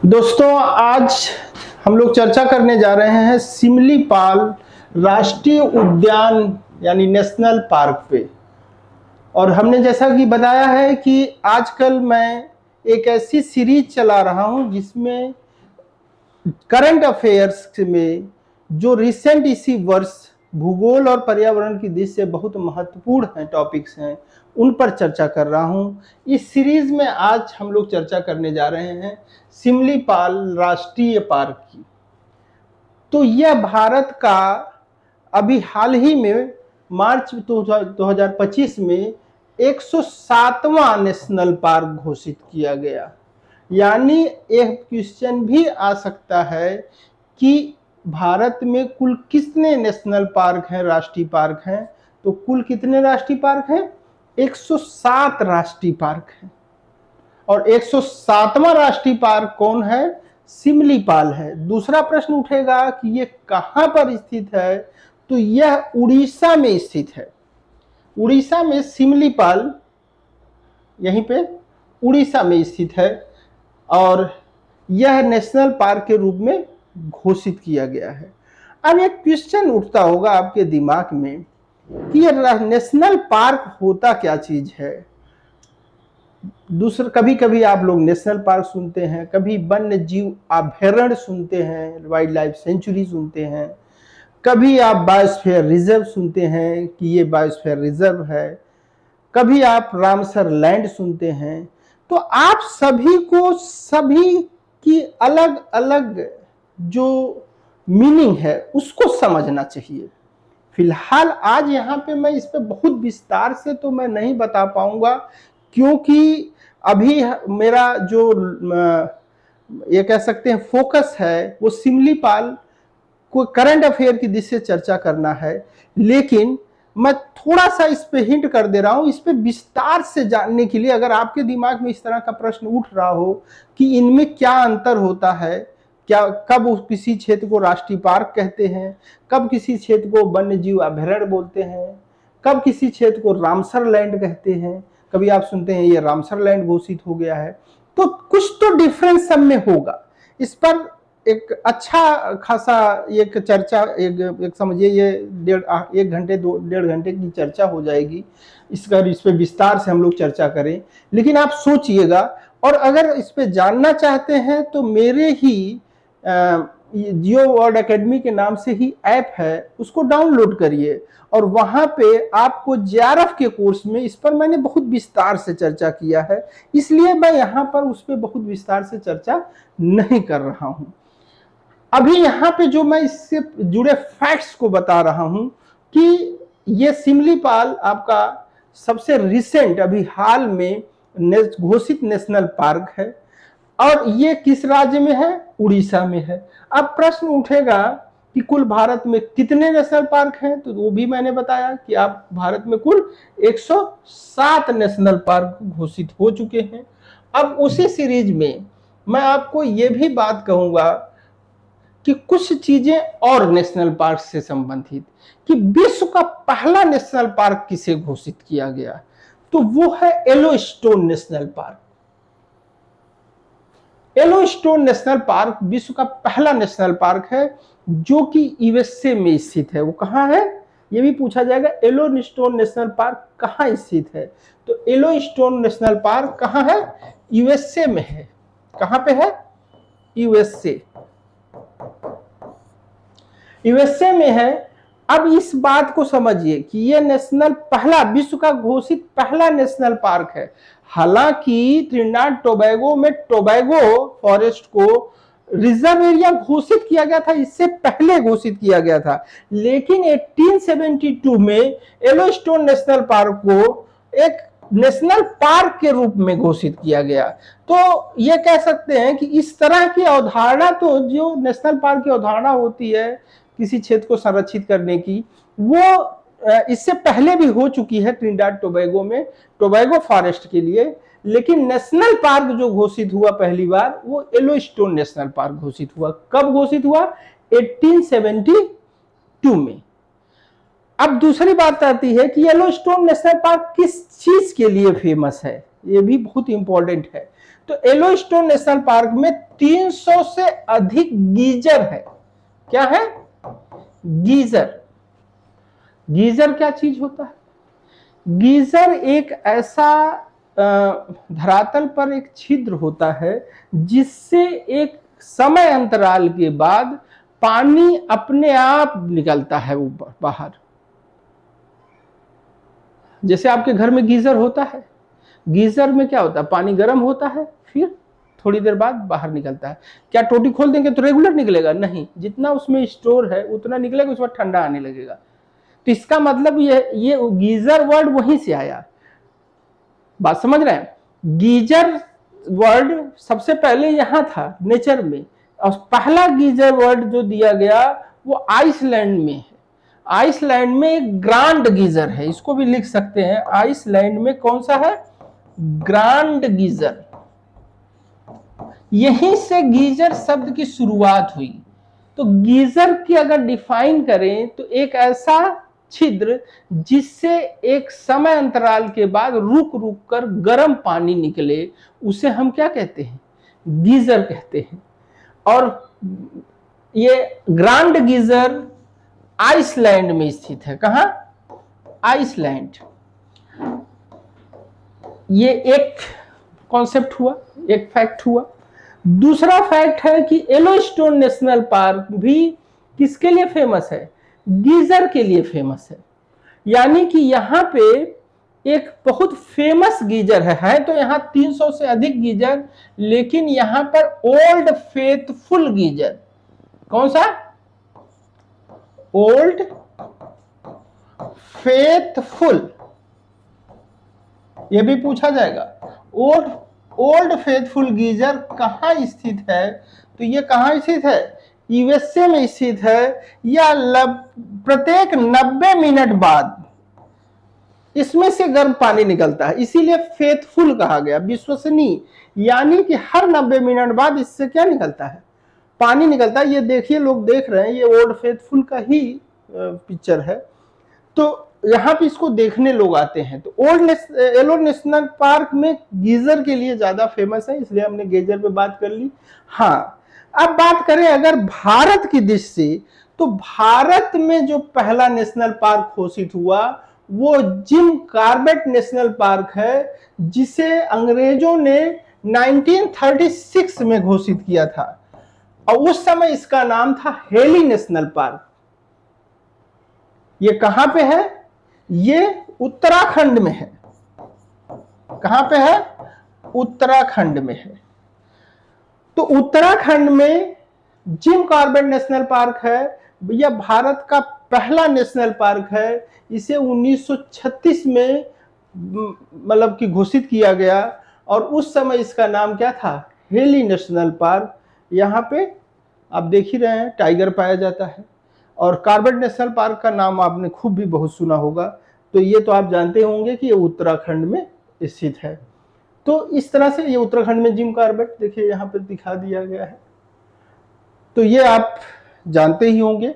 दोस्तों, आज हम लोग चर्चा करने जा रहे हैं सिमलीपाल राष्ट्रीय उद्यान यानी नेशनल पार्क पे। और हमने जैसा कि बताया है कि आजकल मैं एक ऐसी सीरीज चला रहा हूं जिसमें करंट अफेयर्स में जो रिसेंट इसी वर्ष भूगोल और पर्यावरण की दृष्टि से बहुत महत्वपूर्ण हैं टॉपिक्स हैं, उन पर चर्चा कर रहा हूं। इस सीरीज में आज हम लोग चर्चा करने जा रहे हैं सिमलीपाल राष्ट्रीय पार्क की। तो यह भारत का अभी हाल ही में मार्च 2025 में 107वां नेशनल पार्क घोषित किया गया। यानी एक क्वेश्चन भी आ सकता है कि भारत में कुल कितने नेशनल पार्क हैं, राष्ट्रीय पार्क हैं। तो कुल कितने राष्ट्रीय पार्क हैं? 107 राष्ट्रीय पार्क हैं। और 107वां राष्ट्रीय पार्क कौन है? सिमलीपाल है। दूसरा प्रश्न उठेगा कि ये कहां पर स्थित है? तो यह उड़ीसा में स्थित है। उड़ीसा में सिमलीपाल यहीं पे उड़ीसा में स्थित है और यह नेशनल पार्क के रूप में घोषित किया गया है। अब एक क्वेश्चन उठता होगा आपके दिमाग में कि यह नेशनल पार्क होता क्या चीज है। दूसरा, कभी कभी आप लोग नेशनल पार्क सुनते हैं, कभी वन्य जीव अभयारण्य सुनते हैं, वाइल्ड लाइफ सेंचुरी सुनते हैं, कभी आप बायोस्फीयर रिजर्व सुनते हैं कि ये बायोस्फीयर रिजर्व है, कभी आप रामसर लैंड सुनते हैं। तो आप सभी को सभी की अलग अलग जो मीनिंग है उसको समझना चाहिए। फिलहाल आज यहाँ पे मैं इस पे बहुत विस्तार से तो मैं नहीं बता पाऊंगा, क्योंकि अभी मेरा जो ये कह सकते हैं फोकस है वो सिमलीपाल को करंट अफेयर की दृष्टि से चर्चा करना है। लेकिन मैं थोड़ा सा इस पे हिंट कर दे रहा हूं, इस पे विस्तार से जानने के लिए अगर आपके दिमाग में इस तरह का प्रश्न उठ रहा हो कि इनमें क्या अंतर होता है, क्या कब किसी क्षेत्र को राष्ट्रीय पार्क कहते हैं, कब किसी क्षेत्र को वन्य जीव अभयारण्य बोलते हैं, कब किसी क्षेत्र को रामसर लैंड कहते हैं, कभी आप सुनते हैं ये रामसर लैंड घोषित हो गया है, तो कुछ तो डिफरेंस सब में होगा। इस पर एक अच्छा खासा एक चर्चा एक समझिए ये 1-1.5 घंटे की चर्चा हो जाएगी। इस पे विस्तार से हम लोग चर्चा करें। लेकिन आप सोचिएगा, और अगर इस पे जानना चाहते हैं तो मेरे ही जियो वर्ल्ड एकेडमी के नाम से ही ऐप है, उसको डाउनलोड करिए और वहां पे आपको जेआरएफ के कोर्स में इस पर मैंने बहुत विस्तार से चर्चा किया है, इसलिए मैं यहाँ पर उस पर बहुत विस्तार से चर्चा नहीं कर रहा हूं। अभी यहाँ पे जो मैं इससे जुड़े फैक्ट्स को बता रहा हूं कि ये सिमलीपाल आपका सबसे रिसेंट अभी हाल में घोषित नेशनल पार्क है और ये किस राज्य में है? उड़ीसा में है। अब प्रश्न उठेगा कि कुल भारत में कितने नेशनल पार्क हैं? तो वो भी मैंने बताया कि आप भारत में कुल 107 नेशनल पार्क घोषित हो चुके हैं। अब उसी सीरीज में मैं आपको ये भी बात कहूंगा कि कुछ चीजें और नेशनल पार्क से संबंधित, कि विश्व का पहला नेशनल पार्क किसे घोषित किया गया, तो वो है Yellowstone national park. Yellowstone national park विश्व का पहला नेशनल पार्क है जो कि यूएसए में स्थित है। वो कहाँ है ये भी पूछा जाएगा। येलोस्टोन नेशनल पार्क कहाँ स्थित है? तो येलोस्टोन नेशनल पार्क कहाँ है? यूएसए में है। कहाँ पे है? यूएसए में है। अब इस बात को समझिए कि यह नेशनल पहला विश्व का घोषित पहला नेशनल पार्क है। हालांकि त्रिनिदाद टोबैगो में टोबैगो फॉरेस्ट को रिजर्व एरिया घोषित किया गया था, इससे पहले घोषित किया गया था, लेकिन 1872 में येलोस्टोन नेशनल पार्क को एक नेशनल पार्क के रूप में घोषित किया गया। तो ये कह सकते हैं कि इस तरह की अवधारणा, तो जो नेशनल पार्क की अवधारणा होती है किसी क्षेत्र को संरक्षित करने की, वो इससे पहले भी हो चुकी है त्रिनिदाद टोबैगो में, टोबैगो फॉरेस्ट के लिए। लेकिन नेशनल पार्क जो घोषित हुआ पहली बार वो येलोस्टोन नेशनल पार्क घोषित हुआ। कब घोषित हुआ? 1872 में। अब दूसरी बात आती है कि येलोस्टोन नेशनल पार्क किस चीज के लिए फेमस है, ये भी बहुत इंपॉर्टेंट है। तो येलोस्टोन नेशनल पार्क में 300 से अधिक गीजर है। क्या है? गीजर। गीजर क्या चीज होता है? गीजर एक ऐसा धरातल पर एक छिद्र होता है जिससे एक समय अंतराल के बाद पानी अपने आप निकलता है ऊपर बाहर। जैसे आपके घर में गीजर होता है, गीजर में क्या होता है? पानी गर्म होता है, फिर थोड़ी देर बाद बाहर निकलता है। क्या टोटी खोल देंगे तो रेगुलर निकलेगा? नहीं, जितना उसमें स्टोर है उतना निकलेगा, उसके बाद ठंडा आने लगेगा। तो इसका मतलब ये गीजर वर्ड वहीं से आया। बात समझ रहे हैं? गीजर वर्ड सबसे पहले यहां था नेचर में, और पहला गीजर वर्ड जो दिया गया वो आइसलैंड में है। आइसलैंड में एक ग्रांड गीजर है, इसको भी लिख सकते हैं। आइसलैंड में कौन सा है? Grand geyser. यहीं से गीजर शब्द की शुरुआत हुई। तो गीजर की अगर डिफाइन करें तो एक ऐसा छिद्र जिससे एक समय अंतराल के बाद रुक रुक कर गर्म पानी निकले, उसे हम क्या कहते हैं? गीजर कहते हैं। और ये ग्रांड गीजर आइसलैंड में स्थित है। कहां? आइसलैंड। ये एक कॉन्सेप्ट हुआ, एक फैक्ट हुआ। दूसरा फैक्ट है कि येलोस्टोन नेशनल पार्क भी किसके लिए फेमस है? गीजर के लिए फेमस है। यानी कि यहां पे एक बहुत फेमस गीजर है तो यहां 300 से अधिक गीजर, लेकिन यहां पर ओल्ड फेथफुल गीजर। कौन सा? Old faithful. यह भी पूछा जाएगा, ओल्ड फेथफुल गीजर कहां स्थित है? तो यह कहां स्थित है? यूएसए में स्थित है। या प्रत्येक 90 मिनट बाद इसमें से गर्म पानी निकलता है, इसीलिए फेथफुल कहा गया, विश्वसनीय। यानी कि हर 90 मिनट बाद इससे क्या निकलता है? पानी निकलता है। ये देखिए, लोग देख रहे हैं, ये ओल्ड फेथफुल का ही पिक्चर है। तो यहाँ पे इसको देखने लोग आते हैं। तो येलो नेशनल पार्क में गीजर के लिए ज्यादा फेमस है, इसलिए हमने गीजर पे बात कर ली। हाँ, अब बात करें अगर भारत की दृष्टि से, तो भारत में जो पहला नेशनल पार्क घोषित हुआ वो जिम कॉर्बेट नेशनल पार्क है, जिसे अंग्रेजों ने 1936 में घोषित किया था, और उस समय इसका नाम था हेली नेशनल पार्क। ये कहां पे है? ये उत्तराखंड में है। कहां पे है? उत्तराखंड में है। तो उत्तराखंड में जिम कॉर्बेट नेशनल पार्क है। यह भारत का पहला नेशनल पार्क है। इसे 1936 में मतलब कि घोषित किया गया, और उस समय इसका नाम क्या था? Heli national park. यहाँ पे आप देख ही रहे हैं टाइगर पाया जाता है। और कॉर्बेट नेशनल पार्क का नाम आपने खूब भी बहुत सुना होगा, तो ये तो आप जानते होंगे कि ये उत्तराखंड में स्थित है। तो इस तरह से ये उत्तराखंड में जिम कॉर्बेट देखिए यहाँ पे दिखा दिया गया है, तो ये आप जानते ही होंगे।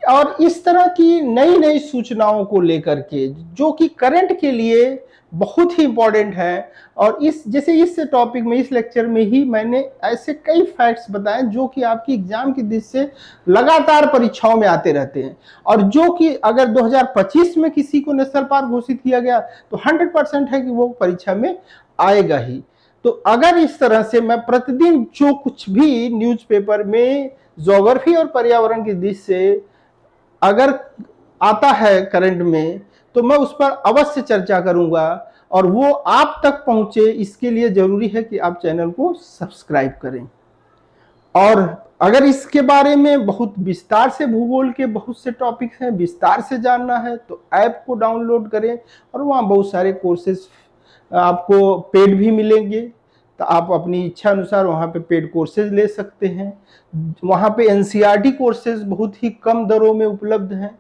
और इस तरह की नई नई सूचनाओं को लेकर के जो कि करंट के लिए बहुत ही इंपॉर्टेंट है, और इस टॉपिक में, इस लेक्चर में ही मैंने ऐसे कई फैक्ट्स बताए जो कि आपकी एग्जाम की दृष्टि से लगातार परीक्षाओं में आते रहते हैं, और जो कि अगर 2025 में किसी को नेशनल पार्क घोषित किया गया तो 100% है कि वो परीक्षा में आएगा ही। तो अगर इस तरह से मैं प्रतिदिन जो कुछ भी न्यूज़पेपर में ज्योग्राफी और पर्यावरण की दृष्टि से अगर आता है करंट में, तो मैं उस पर अवश्य चर्चा करूंगा, और वो आप तक पहुंचे इसके लिए जरूरी है कि आप चैनल को सब्सक्राइब करें। और अगर इसके बारे में बहुत विस्तार से, भूगोल के बहुत से टॉपिक्स हैं, विस्तार से जानना है, तो ऐप को डाउनलोड करें, और वहाँ बहुत सारे कोर्सेज आपको पेड भी मिलेंगे, तो आप अपनी इच्छा अनुसार वहाँ पे पेड कोर्सेज ले सकते हैं। वहाँ पे एनसीईआरटी कोर्सेज बहुत ही कम दरों में उपलब्ध हैं।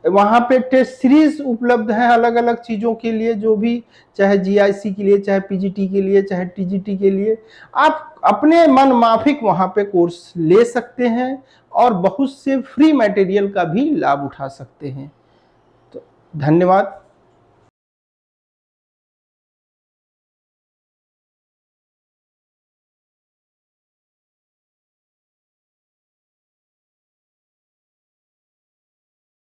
वहाँ पे टेस्ट सीरीज उपलब्ध है अलग अलग चीज़ों के लिए, जो भी, चाहे जीआईसी के लिए, चाहे पीजीटी के लिए, चाहे टीजीटी के लिए, आप अपने मन माफिक वहाँ पे कोर्स ले सकते हैं, और बहुत से फ्री मटेरियल का भी लाभ उठा सकते हैं। तो धन्यवाद।